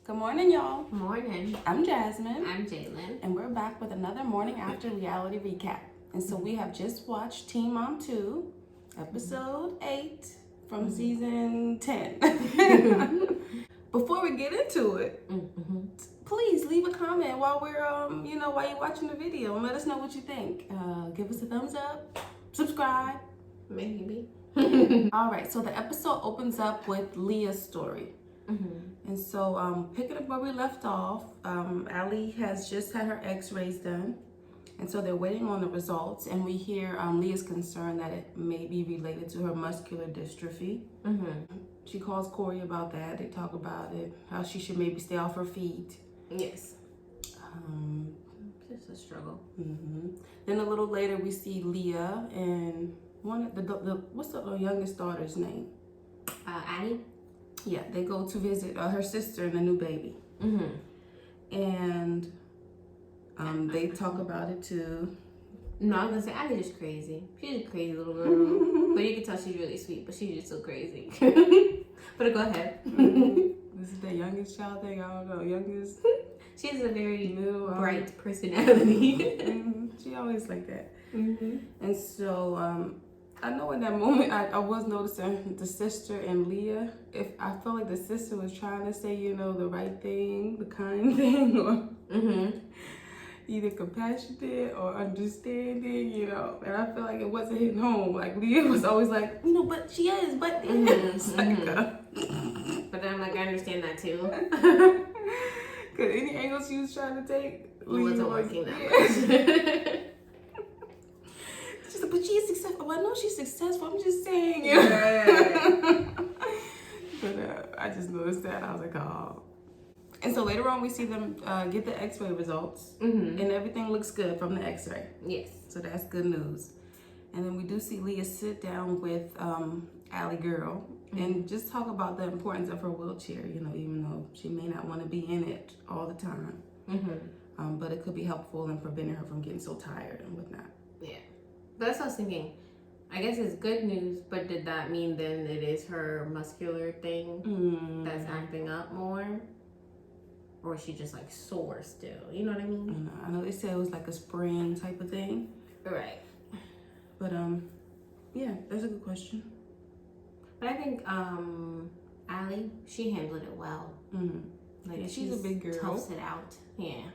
Good morning, y'all. Morning. I'm Jasmine. I'm Jalen. And we're back with another morning after reality recap. And so we have just watched Teen Mom 2, episode 8 from season 10. Before we get into it, please leave a comment while we're, while you're watching the video and let us know what you think. Give us a thumbs up, subscribe. Maybe. All right, so the episode opens up with Leah's story. And so, picking up where we left off, Allie has just had her x-rays done. And so they're waiting on the results. And we hear Leah's concern that it may be related to her muscular dystrophy. She calls Corey about that. They talk about it, how she should maybe stay off her feet. Yes. Just a struggle. Then a little later, we see Leah and what's the youngest daughter's name? Addie? Yeah, they go to visit her sister and the new baby. And they talk about it too. No, I was gonna say Addie's just crazy. She's a crazy little girl. But you can tell she's really sweet, but she's just so crazy. But go ahead. This is the youngest child thing, I don't know. Youngest. She has a very bright personality. She always like that. And so I know in that moment I was noticing the sister and Leah. If I felt like the sister was trying to say, the right thing, the kind thing, or either compassionate or understanding, And I feel like it wasn't hitting home. Like Leah was always like, but she is, but it's like, But then I'm like, I understand that too. Cause any angle she was trying to take, It wasn't working that much. She's like, but she is successful. Well, I know she's successful. I'm just saying. But I just noticed that. I was like, oh. And so later on, we see them get the x-ray results. And everything looks good from the x-ray. Yes. So that's good news. And then we do see Leah sit down with Allie girl and just talk about the importance of her wheelchair, even though she may not want to be in it all the time. But it could be helpful in preventing her from getting so tired and whatnot. Yeah. But that's what I was thinking. I guess it's good news, but did that mean then it is her muscular thing that's acting up more? Or is she just like sore still? You know what I mean? I know they said it was like a sprain type of thing. Right. But yeah, that's a good question. But I think Allie, she handled it well. Like yeah, she's a big girl. Toughs it out. Yeah.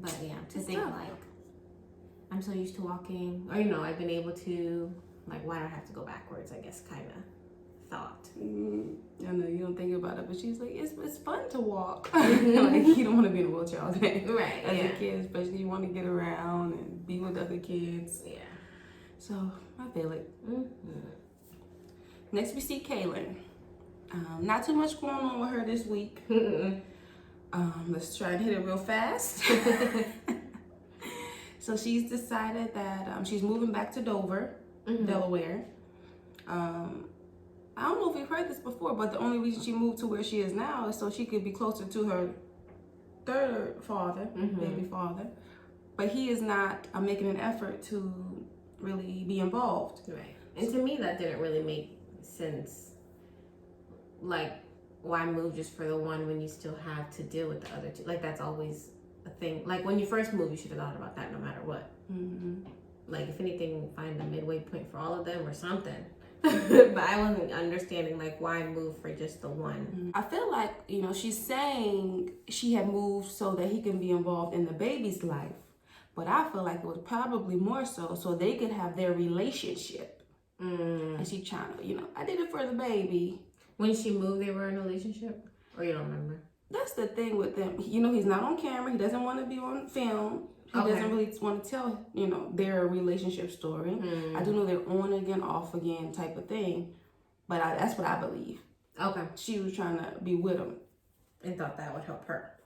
But yeah, to think tough. like I'm so used to walking, or I've been able to, like, why do I have to go backwards? I guess kind of thought. I know you don't think about it, but she's like, it's fun to walk. Like you don't want to be in a wheelchair all day, right? As a kid, especially you want to get around and be with other kids. Yeah. So I feel it. Next we see Kaylin. Not too much going on with her this week. Let's try and hit it real fast. So she's decided that she's moving back to Dover, Delaware. I don't know if we've heard this before, but the only reason she moved to where she is now is so she could be closer to her third father, baby father. But he is not making an effort to really be involved. Right. And to me, that didn't really make sense. Like, why move just for the one when you still have to deal with the other two? Like, that's always a thing. Like, when you first move, you should have thought about that no matter what. Like, if anything, find a midway point for all of them or something. But I wasn't understanding, like, why move for just the one. I feel like, she's saying she had moved so that he can be involved in the baby's life. But I feel like it was probably more so they could have their relationship. And she trying to, I did it for the baby. When she moved, they were in a relationship? Or you don't remember? That's the thing with them. He's not on camera. He doesn't want to be on film. He doesn't really want to tell, their relationship story. I do know they're on again, off again type of thing. But that's what I believe. Okay. She was trying to be with him. And thought that would help her.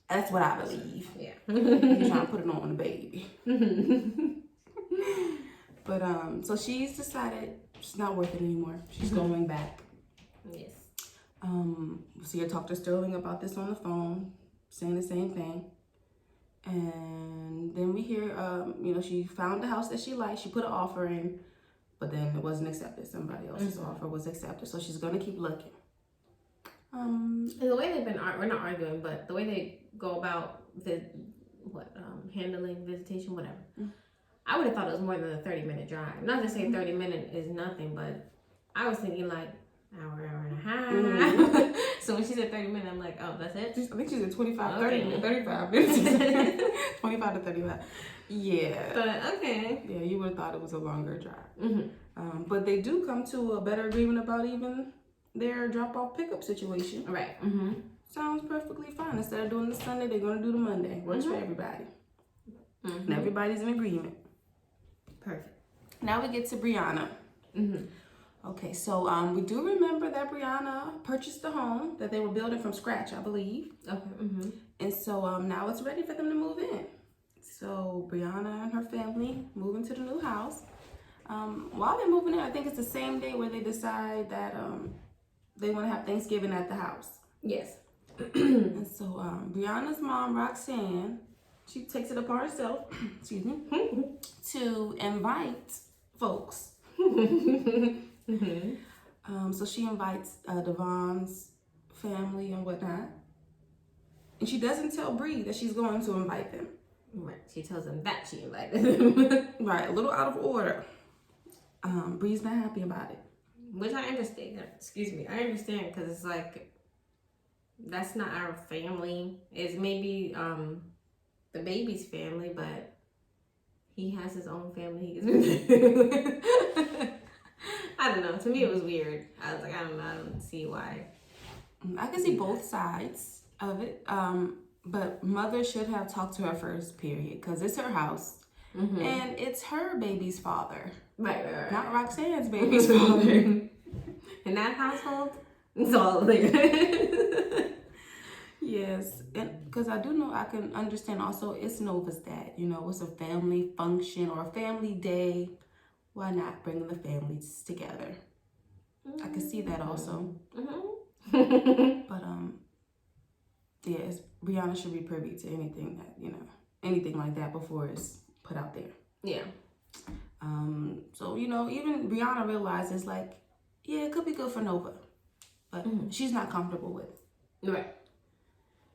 That's what I believe. Yeah. He's trying to put it on the baby. But, so she's decided she's not working anymore. She's going back. Yes. See her talk to Sterling about this on the phone, saying the same thing. And then we hear, she found the house that she liked. She put an offer in, but then it wasn't accepted. Somebody else's offer was accepted. So she's going to keep looking. The way they've been, we're not arguing, but the way they go about handling visitation, whatever. I would have thought it was more than a 30-minute drive. Not to say 30 minutes is nothing, but I was thinking like hour and a half. So when she said 30 minutes, I'm like, oh, that's it? I think she said 25, 30, 35 minutes. 25 to 35. Yeah. But, okay. Yeah, you would have thought it was a longer drive. But they do come to a better agreement about even their drop-off pickup situation. Right. Sounds perfectly fine. Instead of doing the Sunday, they're going to do the Monday. Works for everybody. And everybody's in agreement. Perfect. Now we get to Brianna. Okay, so we do remember that Brianna purchased the home that they were building from scratch, I believe. Okay. And so now it's ready for them to move in. So Brianna and her family move into the new house. While they're moving in, I think it's the same day where they decide that they want to have Thanksgiving at the house. Yes. And so Brianna's mom, Roxanne, she takes it upon herself, excuse me, to invite folks. So she invites Devon's family and whatnot. And she doesn't tell Bree that she's going to invite them. Right. She tells them that she invited them. Right, a little out of order. Bree's not happy about it. Which I understand. Excuse me. I understand because it's like, that's not our family. It's maybe the baby's family, but he has his own family. He gets I don't know. To me, it was weird. I was like, I don't know. I don't see why. I can see both sides of it. But mother should have talked to her first, period, because it's her house. And it's her baby's father. Right. Not Roxanne's baby's father. In that household, it's all there. Yes, and because I do know, I can understand also it's Nova's dad. You know, it's a family function or a family day. Why not bring the families together? I can see that also. But yeah, Brianna should be privy to anything that, you know, anything like that before it's put out there. Yeah. So, you know, even Brianna realizes like, yeah, it could be good for Nova, but she's not comfortable with it. Right.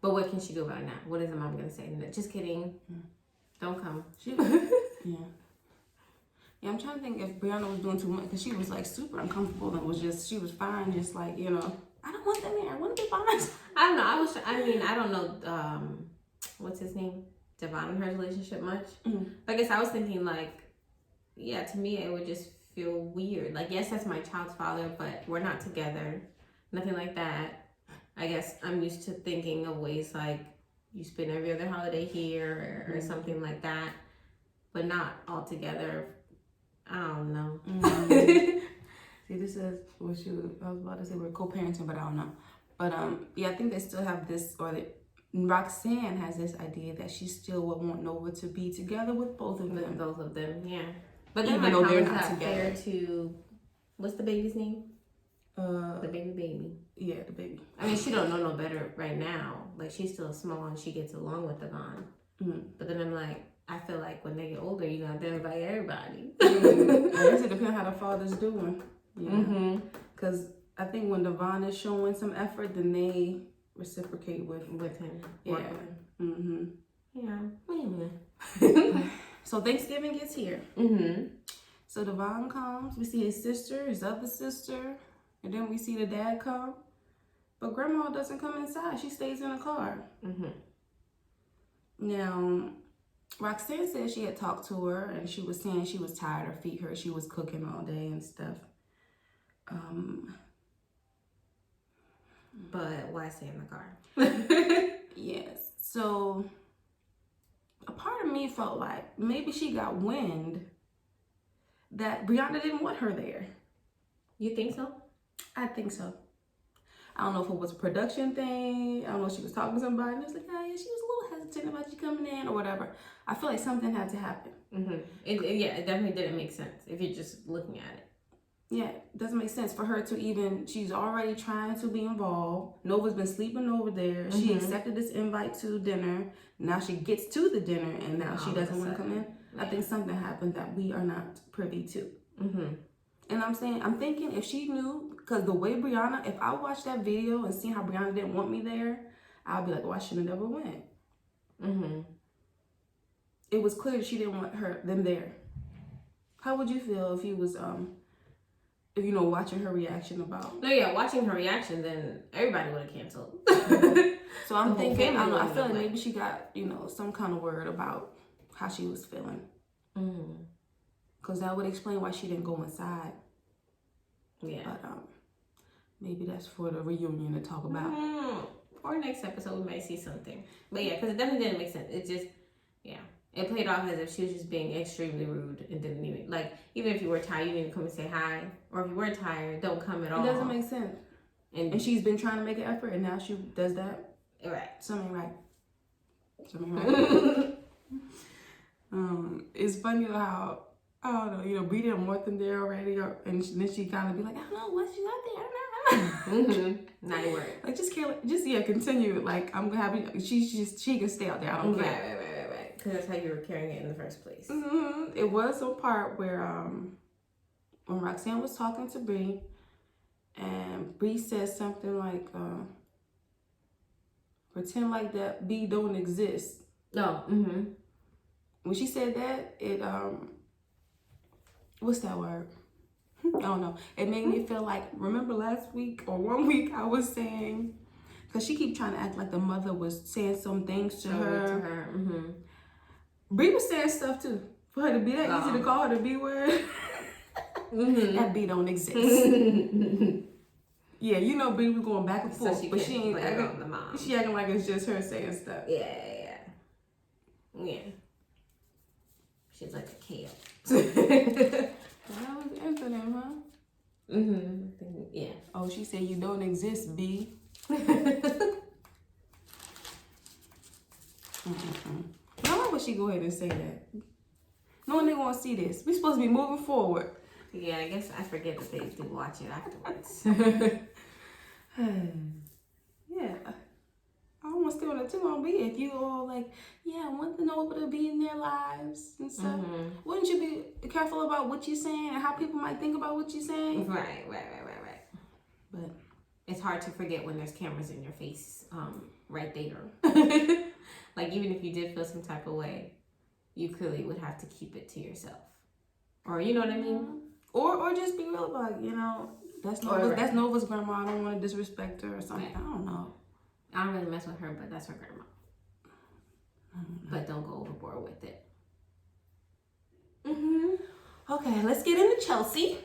But what can she do about it now? What is the mom gonna say? Just kidding. Don't come. Yeah, I'm trying to think if Brianna was doing too much because she was like super uncomfortable and she was fine, just like, you know, I don't want them there. I want to be fine. I don't know. I don't know. What's his name? Devon and her relationship much. I guess I was thinking like, yeah, to me it would just feel weird. Like, yes, that's my child's father, but we're not together. Nothing like that. I guess I'm used to thinking of ways like you spend every other holiday here or something like that, but not all together. I don't know. See, this is what I was about to say we're co-parenting, but I don't know. But yeah, I think they still have this, or Roxanne has this idea that she still would want Nova to be together with both of them. Both of them, yeah. But then, even like, though they're how is not that together. fair to, what's the baby's name? The baby. Yeah, the baby. I mean, she don't know no better right now. Like, she's still small and she gets along with Devon. But then I'm like, I feel like when they get older, you're gonna have to invite everybody. I guess it depends how the father's doing. Because I think when Devon is showing some effort, then they reciprocate with him. Yeah. Yeah. So Thanksgiving gets here. So Devon comes. We see his sister, his other sister, and then we see the dad come. But Grandma doesn't come inside. She stays in the car. Now, Roxanne said she had talked to her and she was saying she was tired. Her feet hurt. She was cooking all day and stuff. But why stay in the car? Yes. So a part of me felt like maybe she got wind that Brianna didn't want her there. You think so? I think so. I don't know if it was a production thing. I don't know if she was talking to somebody and it was like, oh yeah, she was a little hesitant about you coming in or whatever. I feel like something had to happen. It definitely didn't make sense if you're just looking at it. Yeah, it doesn't make sense for her to even, she's already trying to be involved. Nova's been sleeping over there. She accepted this invite to dinner. Now she gets to the dinner and now she doesn't want to come in. I think something happened that we are not privy to. And I'm thinking if she knew, Because the way Brianna, if I watched that video and seen how Brianna didn't want me there, I'll be like, well, I shouldn't have never went. It was clear that she didn't want them there. How would you feel if you was if you know watching her reaction about? No, yeah, watching her reaction, then everybody would have canceled. So I'm thinking, I don't know, I feel like maybe she got, you know, some kind of word about how she was feeling. Because that would explain why she didn't go inside. Yeah. But maybe that's for the reunion to talk about. Or next episode, we might see something. But yeah, because it definitely didn't make sense. It just, yeah. It played off as if she was just being extremely rude and didn't even, like, even if you were tired, you didn't come and say hi. Or if you weren't tired, don't come at all. It doesn't make sense. And she's been trying to make an effort, and now she does that. Right. Something right. Something right. It's funny how, I don't know, you know, Bree didn't want them there already, and then she kind of be like, I don't know, what's she out there? I don't know. Not a word. Like, continue. Like, I'm happy. She can stay out there. I don't care. Right. Because that's how you were carrying it in the first place. It was a part where when Roxanne was talking to Bree, and Bree said something like, pretend like that B don't exist. No. When she said that, it what's that word? I don't know. It made me feel like, remember last week or 1 week I was saying, because she keep trying to act like the mother was saying some things to her. Bree was saying stuff too. For her to be that easy to call her the B word. That B don't exist. Yeah, you know Bree was going back and forth, so but she ain't acting, the mom. She acting like it's just her saying stuff. Yeah. She's like a kale. That was the incident, huh? Yeah. Oh, she said you don't exist, B. Why would she go ahead and say that? No one they gonna see this. We supposed to be moving forward. Yeah, I guess I forget that they do watch it afterwards. Yeah. I don't want to stay on it too long, but if you all like, yeah, I want to know to be in their lives and stuff. Wouldn't you be careful about what you're saying and how people might think about what you're saying? Right. But it's hard to forget when there's cameras in your face, right there. Like, even if you did feel some type of way, you clearly would have to keep it to yourself. Or, you know what I mean? Or just be real about it, you know. That's Nova's grandma. I don't want to disrespect her or something. Right. I don't know. I don't really mess with her, but that's her grandma. But don't go overboard with it. Okay, let's get into Chelsea.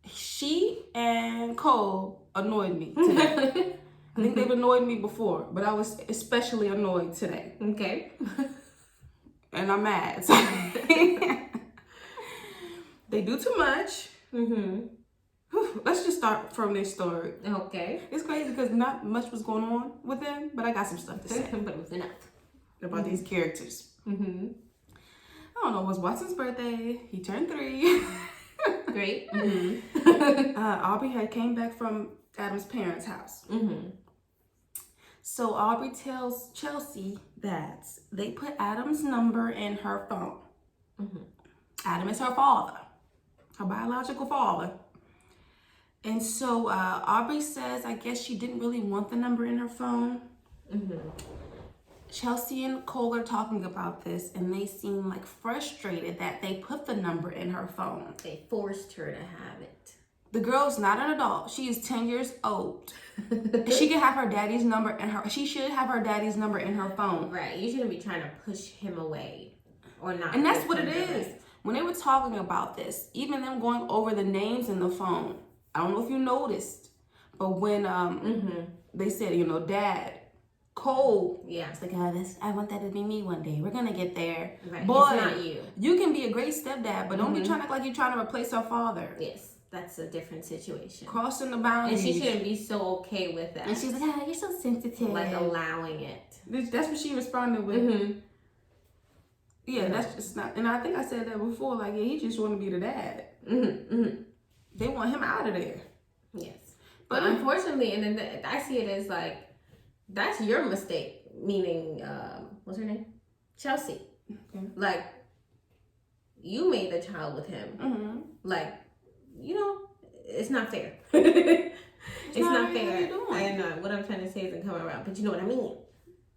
She and Cole annoyed me today. I think they've annoyed me before, but I was especially annoyed today. Okay. And I'm mad. They do too much. Let's just start from their story. Okay. It's crazy because not much was going on with them, but I got some stuff to say. But it was enough. About these characters. I don't know, it was Watson's birthday. He turned 3. Great. Aubrey had came back from Adam's parents' house. So Aubrey tells Chelsea that they put Adam's number in her phone. Adam is her father, her biological father. And so Aubrey says, I guess she didn't really want the number in her phone. Chelsea and Cole are talking about this, and they seem like frustrated that they put the number in her phone. They forced her to have it. The girl's not an adult. She is 10 years old. She can have her daddy's number in her. She should have her daddy's number in her phone. Right. You shouldn't be trying to push him away or not. And that's what it is. When they were talking about this, even them going over the names in the phone, I don't know if you noticed, but when they said, you know, Dad, Cole, it's like, I want that to be me one day. We're gonna get there. Right. Boy, it's not you. You can be a great stepdad, but don't be trying to act like you're trying to replace her father. Yes, that's a different situation. Crossing the boundaries. And she shouldn't be so okay with that. And she's like, you're so sensitive. Like allowing it. That's what she responded with. Yeah, that's just not. And I think I said that before. Like, yeah, he just want to be the dad. They want him out of there. Yes, but unfortunately, and then I see it as like that's your mistake. Meaning, what's her name? Chelsea. Okay. Like, you made the child with him. Like, you know, it's not fair. It's not right. How fair. you doing? And what I'm trying to say isn't coming around, but you know what I mean.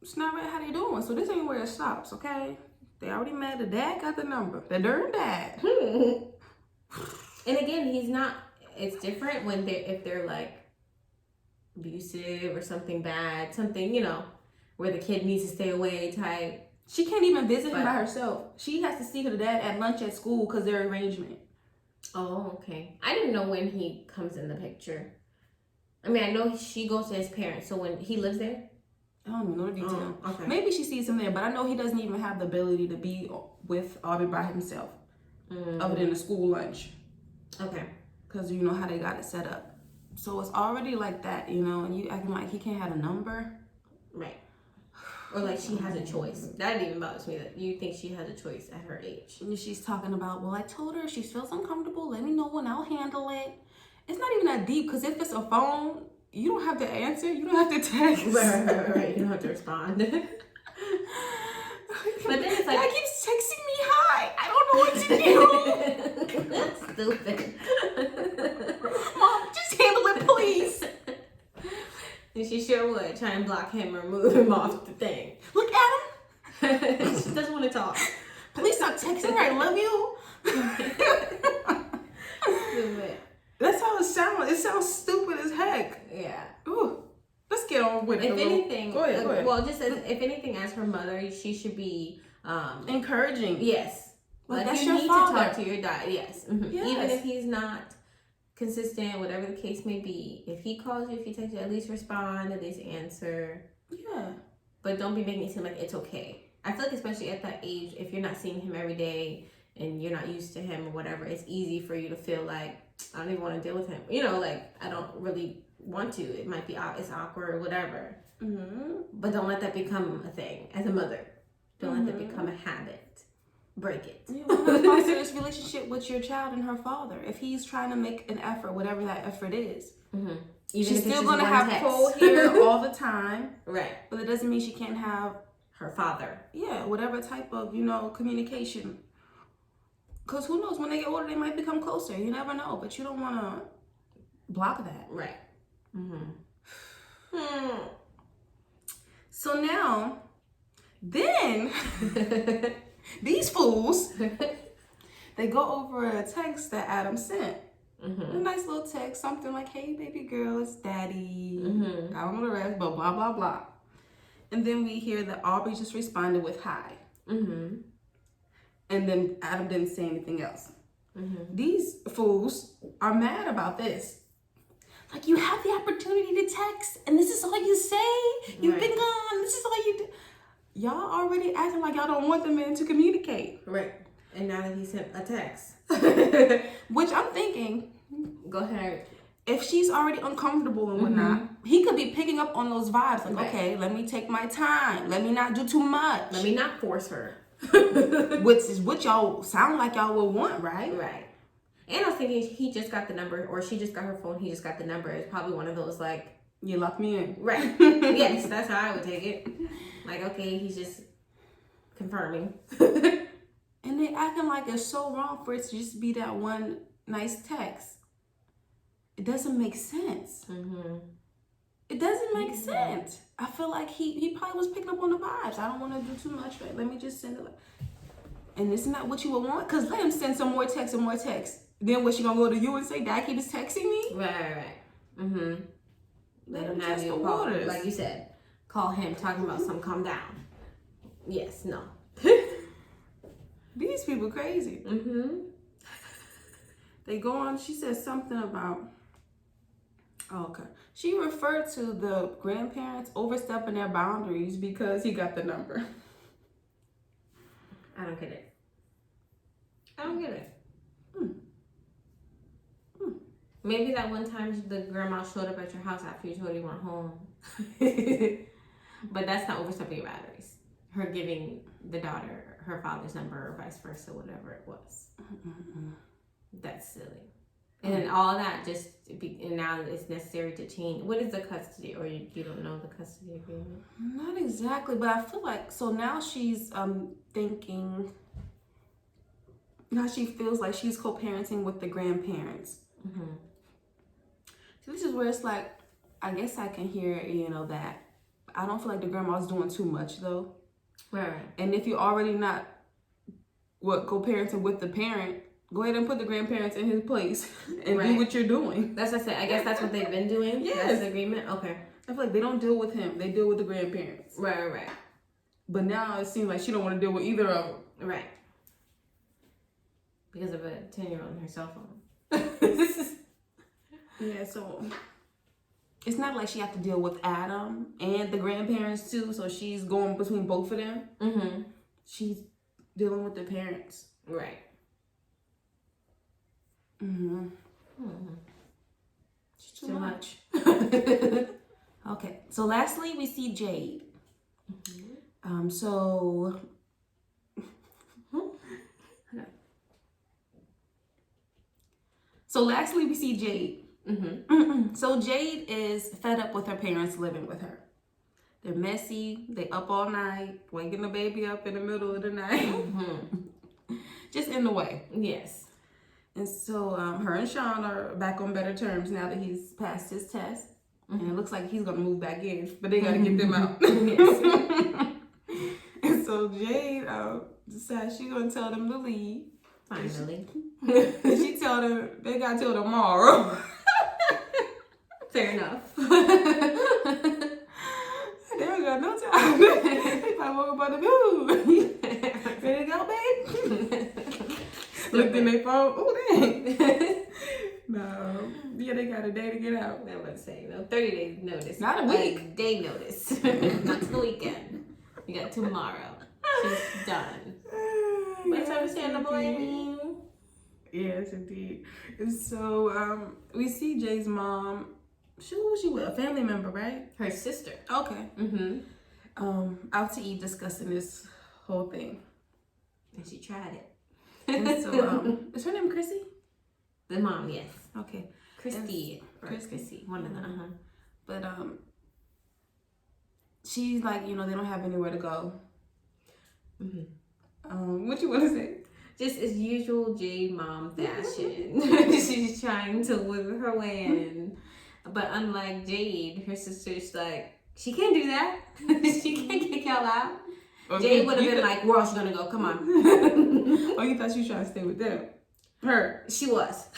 It's not right. How they doing? So this ain't where it stops, okay? They already mad. The dad got the number. The darn dad. And again, he's not. It's different when if they're like abusive or something bad, something, you know, where the kid needs to stay away type. She can't even visit him by herself. She has to see her dad at lunch at school because their arrangement. Oh, okay. I didn't know when he comes in the picture. I mean, I know she goes to his parents, so when he lives there. I don't even know the detail. Oh, okay. Maybe she sees him there, but I know he doesn't even have the ability to be with Aubrey by himself, other than the school lunch. Okay. Because you know how they got it set up. So it's already like that, you know, and you acting like he can't have a number. Right. Or like she has a choice. That even bothers me, that you think she has a choice at her age. And she's talking about, well, I told her if she feels uncomfortable, let me know and I'll handle it. It's not even that deep, because if it's a phone, you don't have to answer. You don't have to text. Right. You don't have to respond. But then it's like, Dad keeps texting me hi. I don't know what to do. That's stupid. Mom, just handle it, please. And she sure would try and block him or move him off the thing. Look at him. She doesn't want to talk. Please stop texting her. I love you. Stupid. That's how it sounds. It sounds stupid as heck. Yeah. Ooh. Let's get on with it. If anything, go ahead. Well, just if anything, as her mother, she should be encouraging. Yes. Like, that's you your need father. to talk to your dad. Yes. Mm-hmm. Yes. Even if he's not consistent, whatever the case may be. If he calls you, if he texts you, at least respond, at least answer. Yeah. But don't be making it seem like it's okay. I feel like especially at that age, if you're not seeing him every day and you're not used to him or whatever, it's easy for you to feel like, I don't even want to deal with him. You know, like, I don't really want to. It might be, it's awkward or whatever. Mm-hmm. But don't let that become a thing as a mother. Don't let that become a habit. Break it. You want to foster this relationship with your child and her father. If he's trying to make an effort, whatever that effort is. Mm-hmm. She's still going to have Cole here all the time. Right. But it doesn't mean she can't have her father. Yeah, whatever type of, communication. Because who knows, when they get older, they might become closer. You never know. But you don't want to block that. Right. So now, then, these fools, they go over a text that Adam sent. A nice little text, something like, hey, baby girl, it's daddy. I don't know the rest, but blah, blah, blah. And then we hear that Aubrey just responded with hi. And then Adam didn't say anything else. These fools are mad about this. Like, you have the opportunity to text, and this is all you say? You've been gone, this is all you do. Y'all already acting like y'all don't want the man to communicate. Right. And now that he sent a text. Which I'm thinking, go ahead. If she's already uncomfortable and whatnot, he could be picking up on those vibes. Like, okay, let me take my time. Let me not do too much. Let me not force her. Which is what y'all sound like y'all would want, right? Right. And I was thinking he just got the number, or she just got her phone, he just got the number. It's probably one of those like, you lock me in. Right. Yes, that's how I would take it. Like, okay, he's just confirming. And they acting like it's so wrong for it to just be that one nice text. It doesn't make sense. It doesn't make sense. I feel like he probably was picking up on the vibes. I don't want to do too much, right? Let me just send it. And isn't that what you would want? Because let him send some more text and more text. Then what, she gonna go to you and say, Dad, keep just texting me? Right. Let him have test you the call, waters. like you said, call him talking about something, calm down. Yes, no. These people crazy. They go on, she says something about, she referred to the grandparents overstepping their boundaries because he got the number. I don't get it. I don't get it. Maybe that one time the grandma showed up at your house after you told her you weren't home. But that's not overstepping your boundaries. Her giving the daughter her father's number or vice versa, whatever it was. That's silly. And then all that and now it's necessary to change. What is the custody, or you don't know the custody agreement? Not exactly, but I feel like, so now she's thinking, now she feels like she's co-parenting with the grandparents. This is where it's like, I guess I can hear, that. I don't feel like the grandma's doing too much though. Right. And if you're already not co-parenting with the parent, go ahead and put the grandparents in his place and do what you're doing. That's what I said. I guess that's what they've been doing. Yes. That's the agreement. Okay. I feel like they don't deal with him. They deal with the grandparents. Right. But now it seems like she don't want to deal with either of them. Right. Because of a 10-year-old on her cell phone. Yeah, so it's not like she have to deal with Adam and the grandparents too. So she's going between both of them. Mm-hmm. She's dealing with the parents. Right. Mm-hmm. Too much. Okay, so lastly we see Jade. So lastly we see Jade. So Jade is fed up with her parents living with her. They're messy. They up all night, waking the baby up in the middle of the night. Just in the way. Yes. And so her and Sean are back on better terms now that he's passed his test. And it looks like he's going to move back in, but they got to get them out. Yes. And so Jade decides she's going to tell them to leave. Finally. She tell them they got till tomorrow. Fair enough. They don't got no time. They probably woke up on the moon. Ready to go, babe? Looked in their phone. Ooh, dang. No. Yeah, they got a day to get out. I was about to say, 30 days notice. Not a week. A day notice. Not to the weekend. You got tomorrow. She's done. But it's understandable, I mean. Yes, indeed. And so we see Jay's mom. Who was she with? A family member, right? Her sister. Okay. Out to eat, discussing this whole thing. And she tried it. And so is her name Chrissy? The mom, yes. Okay. Christy. Christy. One of them. But she's like, they don't have anywhere to go. What you want to say? Just as usual, Jade mom fashion. She's trying to wiggle her way in. But unlike Jade, her sister's like, she can't do that. She can't kick y'all out. Jade would have been like, where else you gonna go? Come on. Oh, you thought she was trying to stay with them? Her. She was.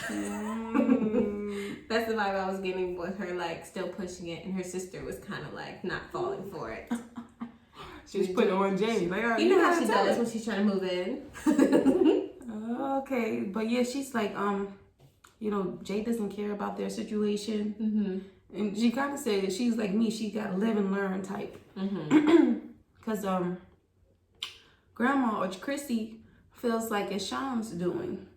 That's the vibe I was getting with her, like, still pushing it. And her sister was kind of like, not falling for it. She was putting on Jade. Like, you know how she does when she's trying to move in. Okay. But yeah, she's like, Jade doesn't care about their situation. And she kind of said that she's like me. She got to live and learn type. Because Grandma or Chrissy feels like it's Sean's doing.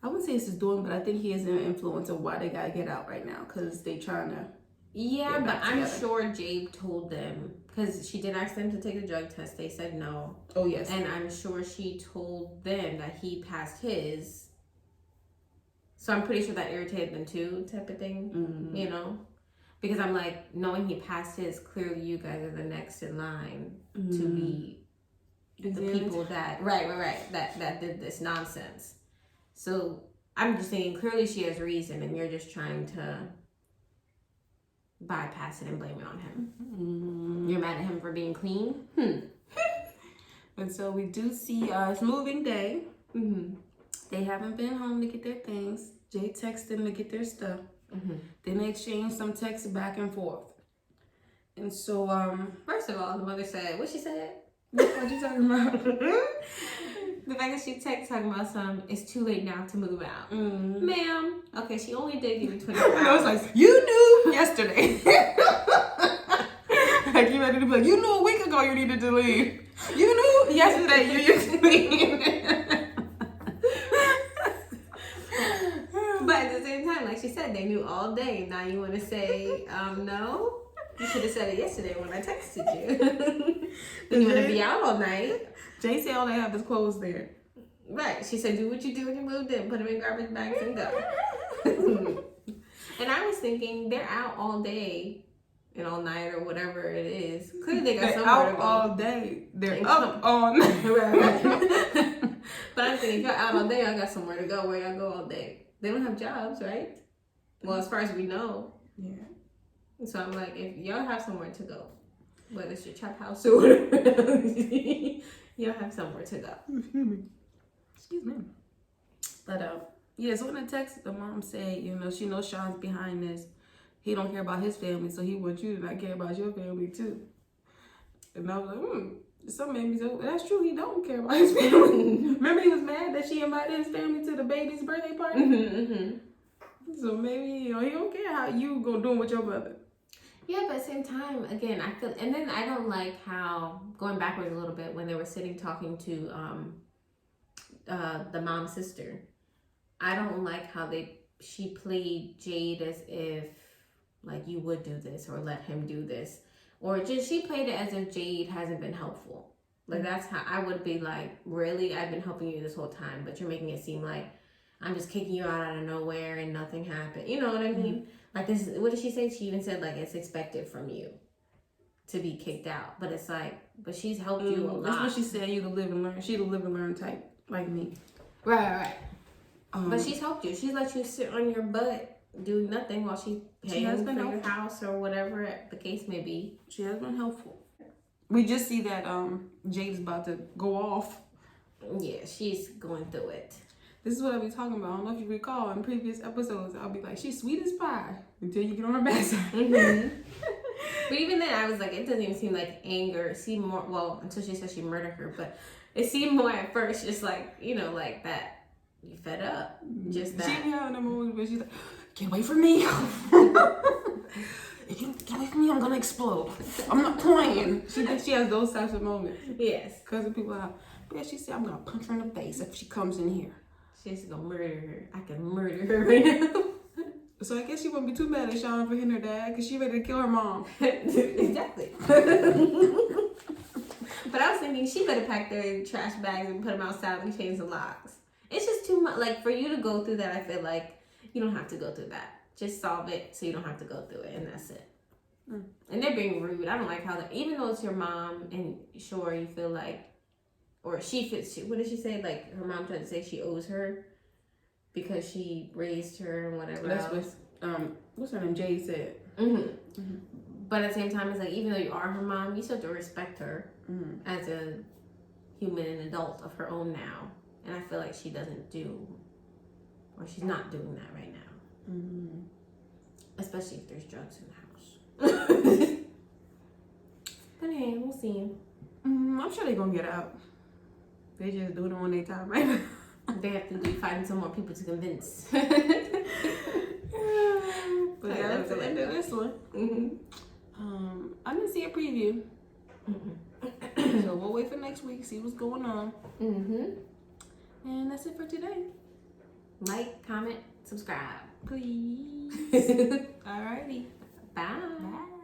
I wouldn't say it's his doing, but I think he is an influence of why they got to get out right now. Because they trying to. Yeah, but I'm sure Jade told them. Because she did ask them to take a drug test. They said no. Oh, yes. And I'm sure she told them that he passed his. So I'm pretty sure that irritated them too, type of thing, Because I'm like, knowing he passed his, clearly you guys are the next in line to be the people that, that did this nonsense. So I'm just saying, clearly she has reason and you're just trying to bypass it and blame it on him. You're mad at him for being clean? And so we do see it's moving day. They haven't been home to get their things. Jay texted them to get their stuff. Then they exchanged some texts back and forth. And so, first of all, the mother said, what she said? What you talking about? The fact that she texted talking about it's too late now to move out. Ma'am. Okay, she only did give you 24 hours. I was like, you knew yesterday. Like, you ready to be like, you knew a week ago you needed to leave. You knew yesterday you needed to leave. But at the same time, like she said, they knew all day. Now you want to say, no? You should have said it yesterday when I texted you. Then you want to be out all night. Jay said all they have is clothes there. Right. She said, do what you do when you moved in. Put them in garbage bags and go. And I was thinking, they're out all day and all night or whatever it is. Clearly they got somewhere to go. All day. They're up all night. Right. But I'm thinking, if you're out all day, I got somewhere to go. Where y'all go all day? They don't have jobs, right? Well, as far as we know. Yeah. So I'm like, if y'all have somewhere to go, whether it's your trap house or whatever, you'll have somewhere to go. Excuse me. But yeah, so in the text, the mom said, you know, she knows Sean's behind this. He don't care about his family, so he wants you to not care about your family too. And I was like, some made me say, that's true, he don't care about his family. Remember he was mad that she invited his family to the baby's birthday party? So maybe, you know, he don't care how you go doing with your brother. Yeah, but at the same time, again, I feel, and then I don't like how, going backwards a little bit, when they were sitting talking to the mom's sister, I don't like how she played Jade as if, like, you would do this or let him do this. Or just, she played it as if Jade hasn't been helpful. Like, that's how I would be like, really? I've been helping you this whole time, but you're making it seem like I'm just kicking you out of nowhere and nothing happened. You know what I mean? Like, this, what did she say? She even said, like, it's expected from you to be kicked out. But it's like, but she's helped you a lot. That's what she said, you the live and learn. She the live and learn type, like me. Right. But she's helped you. She's let you sit on your butt doing nothing while she's paying for your house or whatever the case may be. She has been helpful. We just see that Jade's about to go off. Yeah, she's going through it. This is what I be talking about. I don't know if you recall in previous episodes, I'll be like, she's sweet as pie until you get on her backside. But even then, I was like, it doesn't even seem like anger. It seemed more, well, until she said she murdered her, but it seemed more at first just like, you know, like that. You fed up. Just that. She be having a moment where she's like, get away from me. If you get away from me, I'm going to explode. I'm not playing. She has those types of moments. Yes. Because of people out. Yeah, she said, I'm going to punch her in the face if she comes in here. She's going to murder her. I can murder her right now. So I guess she wouldn't be too mad at Sean for hitting her dad because she ready to kill her mom. Exactly. But I was thinking she better pack their trash bags and put them outside and change the locks. It's just too much. Like, for you to go through that, I feel like you don't have to go through that. Just solve it so you don't have to go through it, and that's it. And they're being rude. I don't like how that, even though it's your mom, and sure, you feel like, or she feels, what did she say? Like, her mom tried to say she owes her because she raised her and whatever. That's what, what's her name? Jade said. But at the same time, it's like, even though you are her mom, you still have to respect her as a human and adult of her own now. And I feel like she doesn't do, or she's not doing that right now. Especially if there's drugs in the house. But hey, we'll see. I'm sure they're going to get out. They just doing it on their time right now. They have to find some more people to convince. But that's the end of this one. I didn't see a preview. So we'll wait for next week, see what's going on. And that's it for today. Like, comment, subscribe. Please. Alrighty. Bye. Bye.